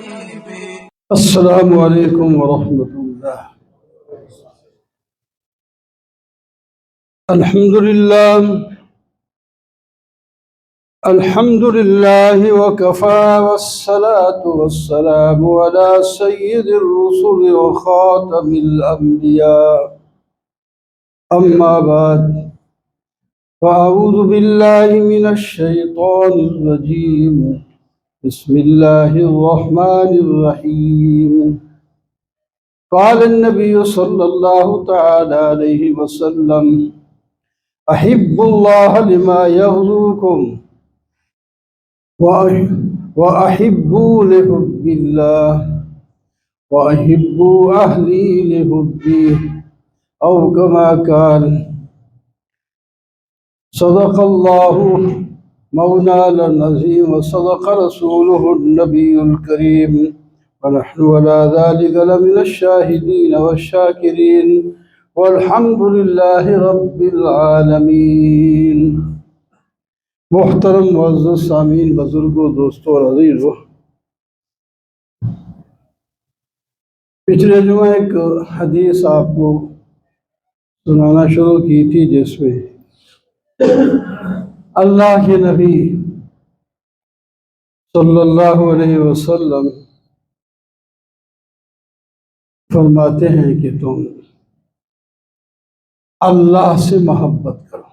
السلام علیکم ورحمۃ اللہ۔ الحمد للہ وکفى والصلاة والسلام على سید الرسل وخاتم الانبیاء، اما بعد فاعوذ باللہ من الشیطان الرجیم، بسم اللہ الرحمن الرحیم۔ قال النبی صلی اللہ تعالی علیہ وسلم: احب اللہ لما یغزوکم وأحبوا لحب الله وأحبوا أهلي لحبي، أو كما قال. صدق الله مولانا العظيم وصدق رسوله النبي الكريم، ونحن على ذلك لمن الشاهدين والشاكرين، والحمد لله رب العالمين۔ محترم معزز سامعین، بزرگوں، دوستوں اور عزیزوں، پچھلے جمعہ ایک حدیث آپ کو سنانا شروع کی تھی، جس میں اللہ کے نبی صلی اللہ علیہ وسلم فرماتے ہیں کہ تم اللہ سے محبت کرو،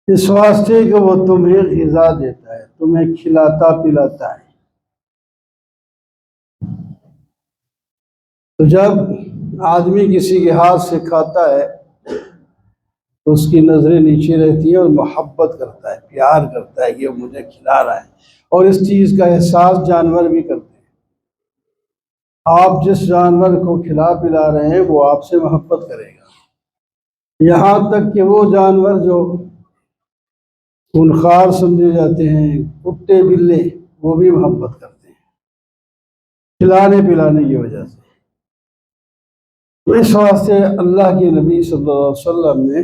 اس واسطے کہ وہ تمہیں غذا دیتا ہے، تمہیں کھلاتا پلاتا ہے۔ تو جب آدمی کسی کے ہاتھ سے کھاتا ہے تو اس کی نظریں نیچے رہتی ہیں اور محبت کرتا ہے، پیار کرتا ہے کہ وہ مجھے کھلا رہا ہے، اور اس چیز کا احساس جانور بھی کرتے ہیں۔ آپ جس جانور کو کھلا پلا رہے ہیں وہ آپ سے محبت کرے گا، یہاں تک کہ وہ جانور جو خونخوار سمجھے جاتے ہیں، کتے بلے، وہ بھی محبت کرتے ہیں کھلانے پلانے کی وجہ سے۔ تو اس واسطے اللہ کے نبی صلی اللہ علیہ وسلم نے،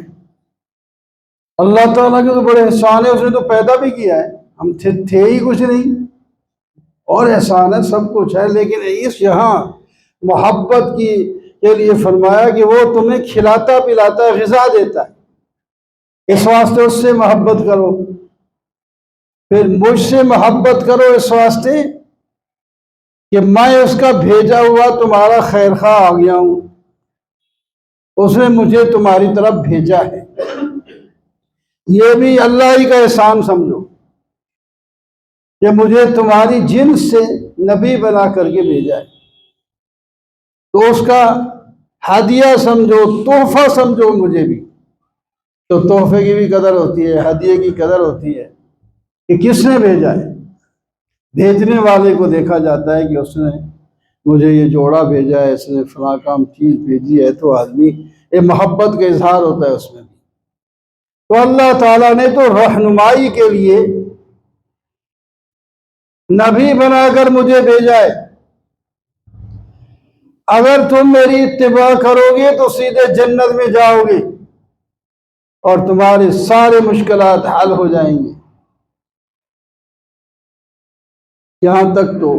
اللہ تعالیٰ کے تو بڑے احسان ہے، اس نے تو پیدا بھی کیا ہے، ہم تھے ہی کچھ نہیں، اور احسان ہے، سب کچھ ہے، لیکن اس یہاں محبت کے لیے فرمایا کہ وہ تمہیں کھلاتا پلاتا ہے، غذا دیتا ہے، اس واسطے اس سے محبت کرو۔ پھر مجھ سے محبت کرو اس واسطے کہ میں اس کا بھیجا ہوا تمہارا خیر خواہ آ گیا ہوں، اس نے مجھے تمہاری طرف بھیجا ہے۔ یہ بھی اللہ ہی کا احسان سمجھو کہ مجھے تمہاری جنس سے نبی بنا کر کے بھیجا ہے، تو اس کا ہدیہ سمجھو، تحفہ سمجھو مجھے بھی۔ تو تحفے کی بھی قدر ہوتی ہے، ہدیے کی قدر ہوتی ہے کہ کس نے بھیجا ہے۔ بھیجنے والے کو دیکھا جاتا ہے کہ اس نے مجھے یہ جوڑا بھیجا ہے، اس نے فلاں کام چیز بھیجی ہے، تو آدمی یہ محبت کا اظہار ہوتا ہے اس میں بھی۔ تو اللہ تعالیٰ نے تو رہنمائی کے لیے نبی بنا کر مجھے بھیجا ہے۔ اگر تم میری اتباع کرو گے تو سیدھے جنت میں جاؤ گے اور تمہارے سارے مشکلات حل ہو جائیں گے۔ یہاں تک تو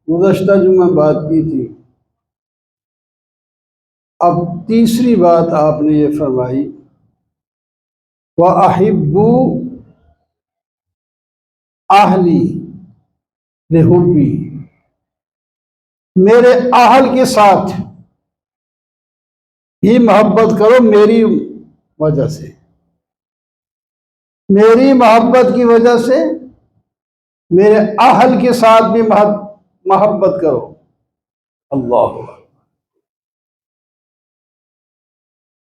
گزشتہ جمعہ بات کی تھی، اب تیسری بات آپ نے یہ فرمائی، وَأَحِبُّوا أَهْلِي لِحُبِّي، میرے اہل کے ساتھ بھی محبت کرو میری وجہ سے، میری محبت کی وجہ سے میرے اہل کے ساتھ بھی محبت کرو۔ اللہ اکبر۔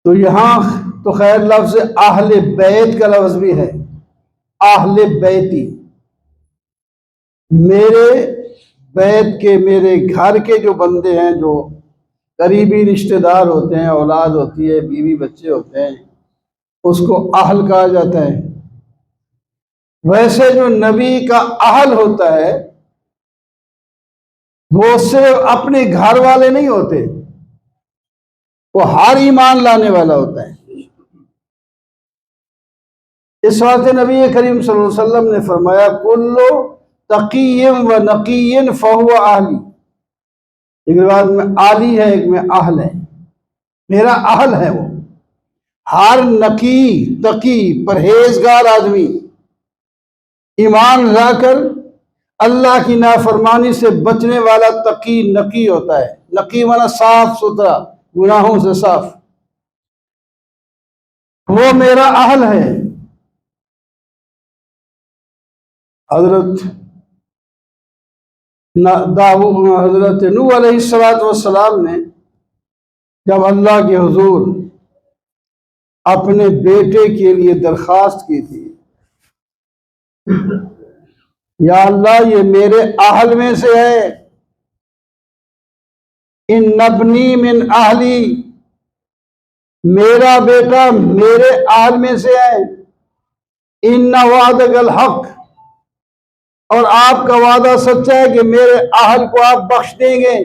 تو یہاں تو خیر لفظ اہل بیت کا لفظ بھی ہے، اہل بیتی، میرے بیت کے، میرے گھر کے جو بندے ہیں، جو قریبی رشتہ دار ہوتے ہیں، اولاد ہوتی ہے، بیوی بچے ہوتے ہیں، اس کو اہل کہا جاتا ہے۔ ویسے جو نبی کا اہل ہوتا ہے وہ صرف اپنے گھر والے نہیں ہوتے، وہ ہر ایمان لانے والا ہوتا ہے۔ اس واسطے نبی کریم صلی اللہ علیہ وسلم نے فرمایا، کلو تقی و نقی فہو اہلی، ایک روایت میں عالی ہے، ایک میں اہل ہے، میرا اہل ہے وہ۔ ہر نقی تقی پرہیزگار آدمی ایمان لا کر اللہ کی نافرمانی سے بچنے والا تقی نقی ہوتا ہے۔ نقی مانا صاف ستھرا، گناہوں سے صاف، وہ میرا اہل ہے۔ حضرت حضرت نوح علیہ السلام نے جب اللہ کے حضور اپنے بیٹے کے لیے درخواست کی تھی، یا اللہ یہ میرے اہل میں سے ہے، ان نبنی من اہلی، میرا بیٹا میرے اہل میں سے ہے، ان وعدک الحق، اور آپ کا وعدہ سچا ہے کہ میرے اہل کو آپ بخش دیں گے۔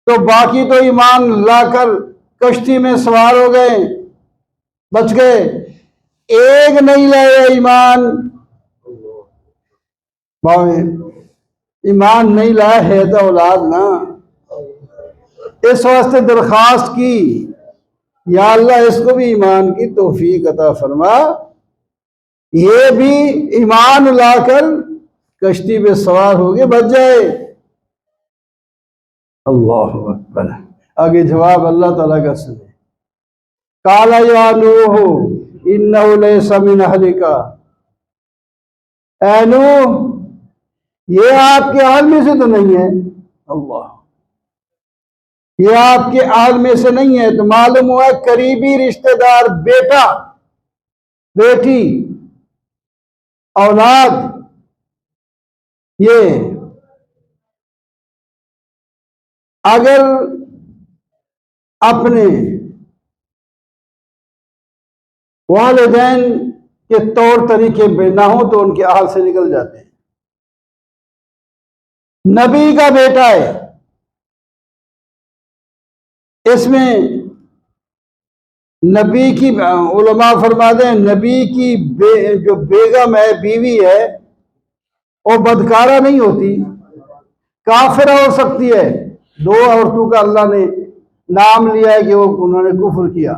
تو باقی تو ایمان لا کر کشتی میں سوار ہو گئے، بچ گئے، ایک نہیں لائے ایمان، ایمان نہیں لایا ہے تو اولاد نا۔ اس واسطے درخواست کی، یا اللہ اس کو بھی ایمان کی توفیق عطا فرما، یہ بھی ایمان لا کر کشتی پہ سوار ہو کے بچ جائے۔ اللہ اکبر۔ آگے جواب اللہ تعالیٰ کا سنے، قال یا نوح انہ لیس من اہلک، اے نوح یہ آپ کے اہل میں سے تو نہیں ہے، اللہ یہ آپ کے اہل میں سے نہیں ہے۔ تو معلوم ہوا قریبی رشتہ دار، بیٹا بیٹی اولاد، یہ اگر اپنے والدین کے طور طریقے پہ نہ ہو تو ان کے اہل سے نکل جاتے ہیں۔ نبی کا بیٹا ہے، اس میں نبی کی، علماء فرماتے ہیں نبی کی جو بیگم ہے، بیوی ہے، وہ بدکارہ نہیں ہوتی، کافرہ ہو سکتی ہے۔ دو عورتوں کا اللہ نے نام لیا ہے کہ وہ انہوں نے کفر کیا،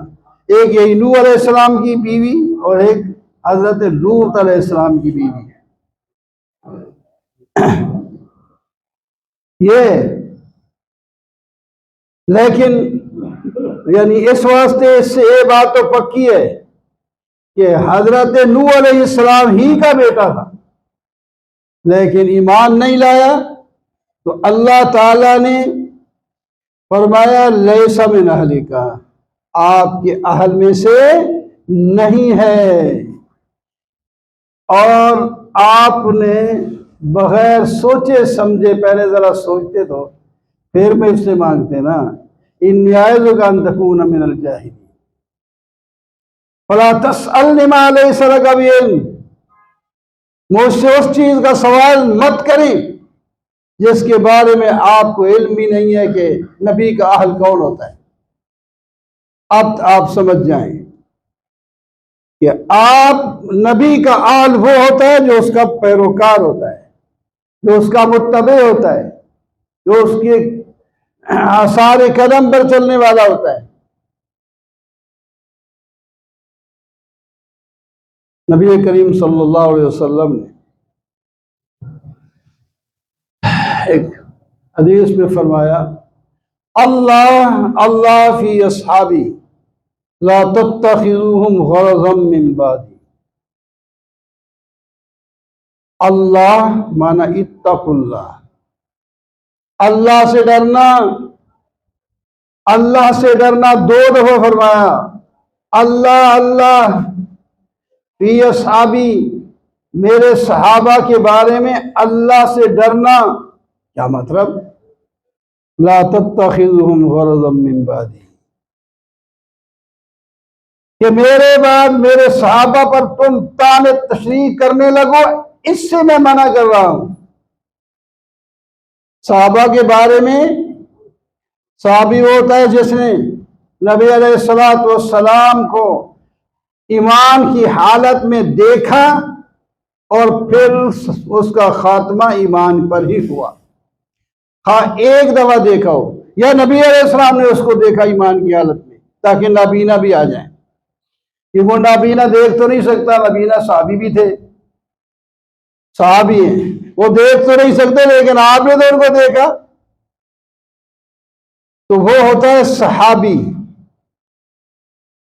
ایک یہی نوح علیہ السلام کی بیوی اور ایک حضرت لوط علیہ السلام کی بیوی ہے۔ یہ لیکن یعنی اس واسطے اس سے یہ بات تو پکی ہے کہ حضرت نوح علیہ السلام ہی کا بیٹا تھا، لیکن ایمان نہیں لایا تو اللہ تعالیٰ نے فرمایا لیس من اہلک، آپ کے اہل میں سے نہیں ہے۔ اور آپ نے بغیر سوچے سمجھے، پہلے ذرا سوچتے تو پھر میں اس سے مانگتے نا، انی اعوذک ان تکون من الجاہلین فلا تسألنی ما لیس لک بعلم، مجھ سے اس چیز کا سوال مت کریں جس کے بارے میں آپ کو علم بھی نہیں ہے کہ نبی کا اہل کون ہوتا ہے۔ اب آپ سمجھ جائیں کہ آپ نبی کا اہل وہ ہوتا ہے جو اس کا پیروکار ہوتا ہے، جو اس کا متبع ہوتا ہے، جو اس کے آثار قدم پر چلنے والا ہوتا ہے۔ نبی کریم صلی اللہ علیہ وسلم نے ایک حدیث میں فرمایا، اللہ فی اصحابی لا تتخذوہم غرضا من بعدی۔ اللہ مانا اتقوا اللہ، اللہ سے ڈرنا، اللہ سے ڈرنا دو دفعہ فرمایا، اللہ فی اصحابی، میرے صحابہ کے بارے میں اللہ سے ڈرنا، کیا مطلب؟ لا تتخذوہم غرضا من بعدی، کہ میرے بعد میرے صحابہ پر تم طعن تشریح کرنے لگو، اس سے میں منع کر رہا ہوں۔ صحابہ کے بارے میں، صحابی وہ ہوتا ہے جس نے نبی علیہ السلام کو ایمان کی حالت میں دیکھا اور پھر اس کا خاتمہ ایمان پر ہی ہوا. ہاں ایک دفعہ دیکھا ہو یا نبی علیہ السلام نے اس کو دیکھا ایمان کی حالت میں تاکہ نابینا بھی آ جائیں. کہ وہ نابینا دیکھ تو نہیں سکتا، نابینا صحابی بھی تھے، صحابی ہیں، وہ دیکھ تو نہیں سکتے لیکن آپ نے تو ان کو دیکھا، تو وہ ہوتا ہے صحابی.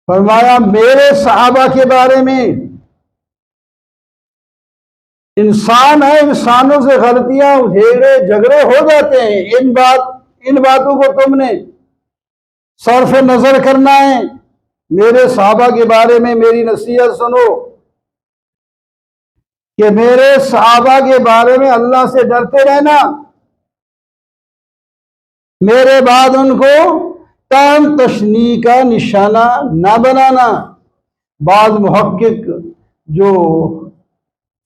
فرمایا میرے صحابہ کے بارے میں، انسان ہے، انسانوں سے غلطیاں جھگڑے ہو جاتے ہیں، ان باتوں کو تم نے صرف نظر کرنا ہے. میرے صحابہ کے بارے میں میری نصیحت سنو کہ میرے صحابہ کے بارے میں اللہ سے ڈرتے رہنا، میرے بعد ان کو تان تشنیع کا نشانہ نہ بنانا. بعض محقق جو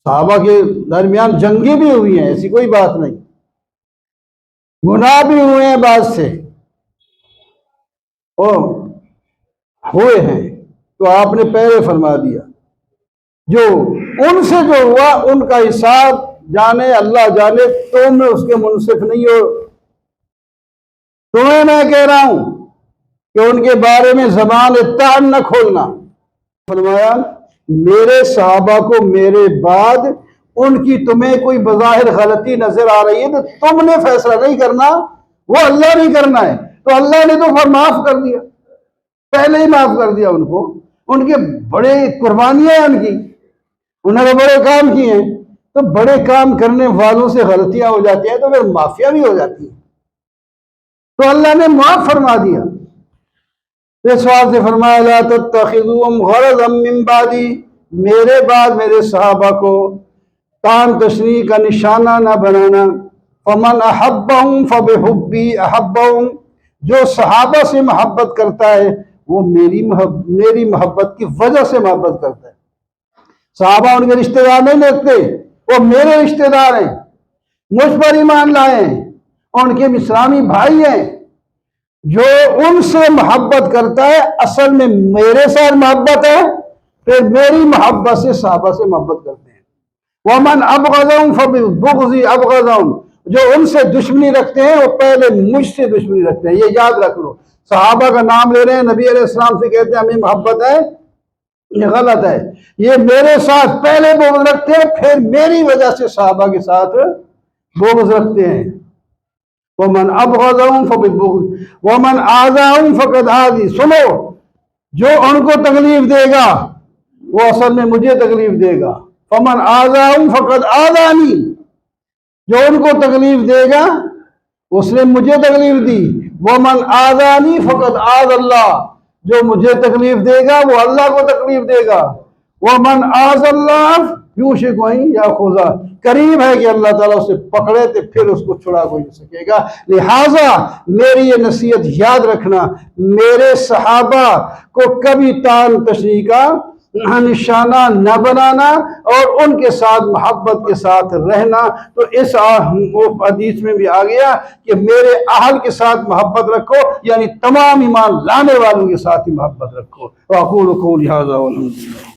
صحابہ کے درمیان جنگیں بھی ہوئی ہیں، ایسی کوئی بات نہیں، گناہ بھی ہوئے ہیں بعض سے ہوئے ہیں، تو آپ نے پہلے فرما دیا جو ان سے جو ہوا ان کا حساب جانے اللہ جانے، تم اس کے منصف نہیں ہو. تمہیں میں کہہ رہا ہوں کہ ان کے بارے میں زبان طعن نہ کھولنا. فرمایا میرے صحابہ کو میرے بعد ان کی تمہیں کوئی بظاہر غلطی نظر آ رہی ہے تو تم نے فیصلہ نہیں کرنا، وہ اللہ نہیں کرنا ہے. تو اللہ نے تو معاف کر دیا، پہلے ہی معاف کر دیا ان کو. ان کے بڑے قربانیاں ہیں، ان کی انہوں نے بڑے کام کیے ہیں، تو بڑے کام کرنے والوں سے غلطیاں ہو جاتی ہیں تو پھر معافیاں بھی ہو جاتی ہیں، تو اللہ نے معاف فرما دیا. اس بات سے فرمایا لا تتخذوهم غرضا من بعدی، میرے بعد میرے صحابہ کو تان تشنیع کا نشانہ نہ بنانا. فمن احبهم فبحبی احبهم، جو صحابہ سے محبت کرتا ہے وہ میری محبت کی وجہ سے محبت کرتا ہے. صحابہ ان کے رشتہ دار نہیں لگتے، وہ میرے رشتہ دار ہیں، مجھ پر ایمان لائے ہیں، ان کے اسلامی بھائی ہیں. جو ان سے محبت کرتا ہے اصل میں میرے ساتھ محبت ہے، پھر میری محبت سے صحابہ سے محبت کرتے ہیں. وَمَنْ أَبْغَضَهُمْ فَبِبُغْضِي أَبْغَضَهُمْ، جو ان سے دشمنی رکھتے ہیں وہ پہلے مجھ سے دشمنی رکھتے ہیں. یہ یاد رکھ لو، صحابہ کا نام لے رہے ہیں، نبی علیہ السلام سے کہتے ہیں ہمیں محبت ہے، یہ غلط ہے. یہ میرے ساتھ پہلے بغض رکھتے ہیں، پھر میری وجہ سے صحابہ کے ساتھ بغض رکھتے ہیں. وَمَنْ أَبْغَضَهُمْ فَبِالْبُغْضِ وَمَنْ آذَاهُمْ فَقَدْ آذِي. سنو، جو ان کو تکلیف دے گا وہ اصل میں مجھے تکلیف دے گا. فَمَنْ آذَاهُمْ فَقَدْ آذَانِي، جو ان کو تکلیف دے گا اس نے مجھے تکلیف دی. وَمَنْ آذَانِي فَقَدْ آذَى اللَّهُ، جو مجھے تکلیف دے گا وہ اللہ کو تکلیف دے گا. وَمَنْ آذَى اللَّهُ يُوشِكُ أَن يَأْخُذَهُ، قریب ہے کہ اللہ تعالیٰ اسے پکڑے تو پھر اس کو چھڑا کوئی نہیں سکے گا. لہٰذا میری یہ نصیحت یاد رکھنا، میرے صحابہ کو کبھی تان تشنیع کا نشانہ نہ بنانا اور ان کے ساتھ محبت کے ساتھ رہنا. تو اس حدیث میں بھی آ گیا کہ میرے اہل کے ساتھ محبت رکھو، یعنی تمام ایمان لانے والوں کے ساتھ ہی محبت رکھو. وَأَقُولُ قَوْلِي هَٰذَا وَالْحَمْدُ لِلَّهِ.